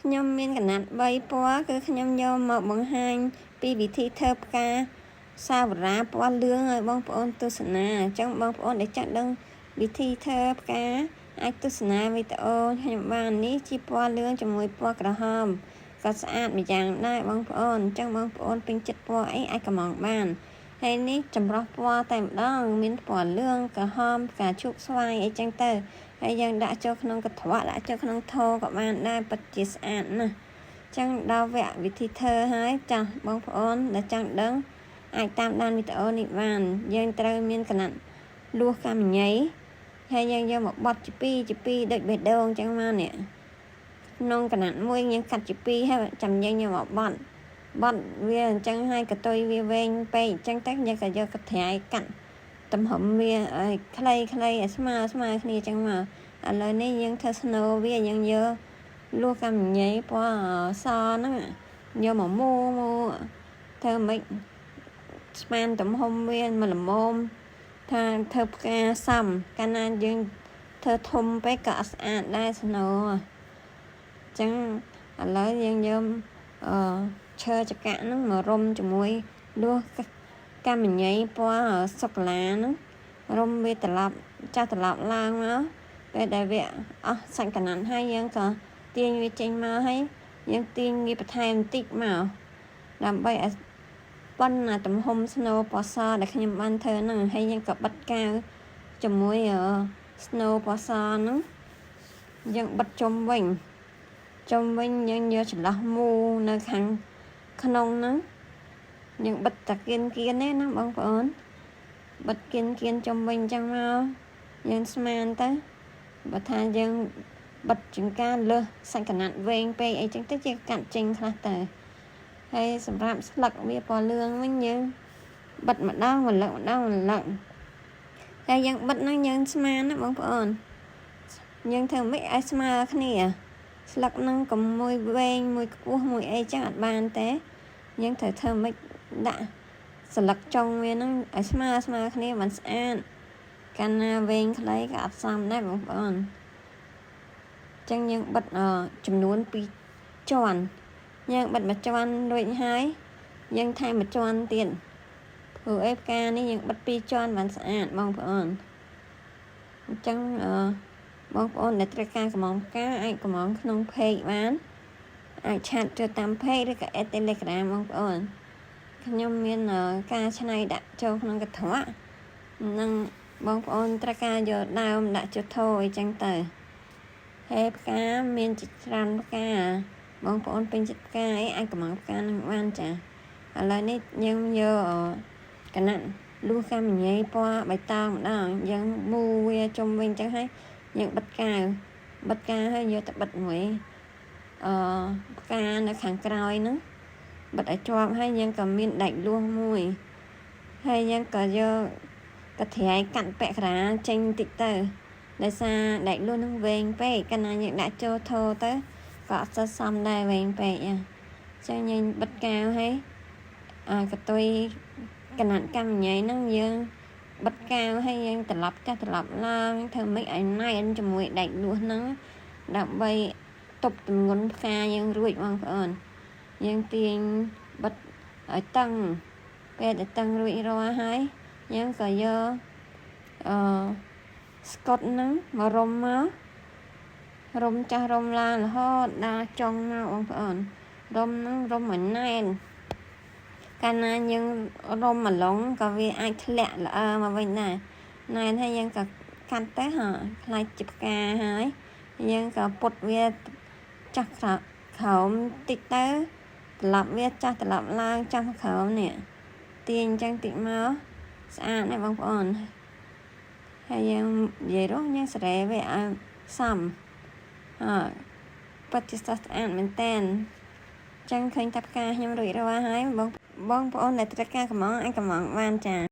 ខ្ញុំមានកណាត់3ពណ៌គឺខ្ញុំយកមកបង្ហាញពីវិធីធ្វើផ្កាសាវរាពណ៌លឿងឲ្យបងប្អូនទស្សនាអញ្ចឹងបងប្អូនដែលចង់ដឹងវិធីធ្វើផ្កាអាចទស្សនាវីដេអូខ្ញុំបាននេះជាពណ៌លឿងជាមួយពណ៌ក្រហមក៏ស្អាតម្យ៉ាងដែរបងប្អូនអញ្ចឹងបងប្អូនពេញចិត្តពណ៌អីអាចកំងបានហើយនេះចម្រោះពណ៌តែម្ដងមានពណ៌លឿងក្រហមផ្កាឈូកស្វាយអីចឹងទៅហើយយើងដាក់ចូលក្នុងកន្ត្រកដាក់ចូលក្នុងថូក៏បានដែរពិតជាស្អាតណាស់ចឹងដល់វគ្គវិធីធ្វើហើយចាស់បងប្អូនដែលចង់ដឹងអាចតាមដានវីដេអូនេះបានយើងត្រូវមានកណាត់លួសកាមញីហើយយើងយកមកបត់ជាពីរដូចបេះដូងចឹងមកនេះក្នុងកណាត់មួយយើងកាត់ជាពីរហើយចាំយើងយកមកបត់វាអញ្ចឹងហើយកតុយវាវែងពេកអញ្ចឹងទៅយើងក៏យកកត្រៃកាត់ទំហំវាឲ្យខ្លីឲ្យស្មើគ្នាចឹងមកឥឡូវនេះយើងធ្វើស្នូវាយើងយកលួសកាមញីពណ៌សហ្នឹងយកមកមូធ្វើមិនស្មានទំហំវាមកល្មមថាធ្វើផ្កាសំកាលណាយើងធ្វើធំពេកក៏អត់ស្អាតដែរស្នូអញ្ចឹងឥឡូវយើងយកឈើចកៈហ្នឹងមករុំជាមួយលួសកាមញីពណ៌សូកូឡាហ្នឹងរុំវាត្រឡប់ឡើងមកពេលដែលវាអស់សាច់កណាត់ហើយយើងក៏ទាញវាចេញមកហើយយើងទាញវាបន្ថែមបន្តិចមកដើម្បីឲ្យប៉ុនទំហំស្នូពណ៌សដែលខ្ញុំបានធ្វើហ្នឹងហើយយើងក៏បិទកាវជាមួយស្នូពណ៌សហ្នឹងយើងបិទជុំវិញយើងយកចន្លោះមូនៅខាងក្នុងហ្នឹងយើងបិទតាគៀនទេណាបងប្អូនបិទគៀនជុំវិញចឹងមកយើងស្មានទៅបើថាយើងបិទចង្កាលើសសាច់កណាត់វែងពេកអីចឹងទៅជាកាត់ចេញខ្លះទៅហើយសម្រាប់ស្លឹកវាពណ៌លឿងវិញយើងបិទម្ដងរលឹកហើយយើងបិទហ្នឹងយើងស្មានណាបងប្អូនយើងធ្វើមិនឲ្យស្មើគ្នាស្លឹកហ្នឹងកុំមួយវែងមួយខ្ពស់មួយអីចឹងអត់បានទេយើងត្រូវធ្វើមិនដាក់ស្លឹកចុងវាហ្នឹងឲ្យស្មើគ្នាមិនស្អាតកាលណាវែងខ្លីក៏អត់សមដែរបងប្អូនចឹងយើងបិទចំនួន2ជាន់យើងបិទមួយជាន់រួចហើយយើងថែមមួយជាន់ទៀតព្រោះផ្កានេះយើងបិទ2ជាន់បានស្អាតបងប្អូនអញ្ចឹងបងប្អូនដែលត្រូវការកំងផ្កាអាចកំងក្នុង page បានអាចឆាតចូលតាម page ឬក៏ Telegram បងប្អូនខ្ញុំមានការច្នៃដាក់ចូលក្នុងកន្ត្រកនិងបងប្អូនត្រូវការយកដើមដាក់ចូលថូអីចឹងទៅហើយផ្កាមានជាច្រើនផ្កាបងប្អូនពេញចិត្តផ្កាអីអាចកំងផ្កានឹងបានចាឥឡូវនេះយើងយកកណាត់លួសកាមញីពណ៌បៃតងម្ដងយើងមូវាជុំវិញចឹងហើយយើងបិទកាវហើយយកទៅបិទមួយផ្កានៅខាងក្រោយហ្នឹងបិទឲ្យជាប់ហើយយើងក៏មានដាច់លួសមួយហើយយើងក៏យកកត្រៃកាត់ពាក់កណ្ដាលចេញបន្តិចទៅដោយសារដាច់លួសនឹងវែងពេកកាលណាយើងដាក់ចូលថូទៅក៏អត់សូវសមដែរវែងពេកអញ្ចឹងយើងបិទកាវហើយកតុយកណាត់កាមញីហ្នឹងយើងបិទកាវហើយយើងត្រឡប់ឡើងធ្វើមិនឲ្យណែនជាមួយដាច់លួសហ្នឹងដើម្បីទប់ទម្ងន់ផ្កាយើងរួចបងប្អូនយើងទាញបិទឲ្យតឹងពេលដែលតឹងរួចរាល់ហើយយើងក៏យកស្កុតហ្នឹងមករុំឡើងរហូតដល់ចុងមកបងប្អូនរុំឲ្យណែនកាលណាយើងរុំម្លងក៏វាអាចធ្លាក់ល្អមកវិញដែរណែនហើយយើងក៏កាត់ទៅខ្លាចជាផ្កាហើយយើងក៏ពុតវាចាស់ក្រោមតិចទៅត្រឡប់វាចាស់ត្រឡប់ឡើងចាស់ក្រោមនេះទាញអញ្ចឹងតិចមកស្អាតណាស់បងប្អូនហើយយើងនិយាយយើងសេរីវាឲ្យសមពិតជាស្អាតមែនតើចឹងឃើញតាផ្កាខ្ញុំរួចរាល់ហើយបងប្អូនដែលត្រូវការកំងអាចកំងបានចា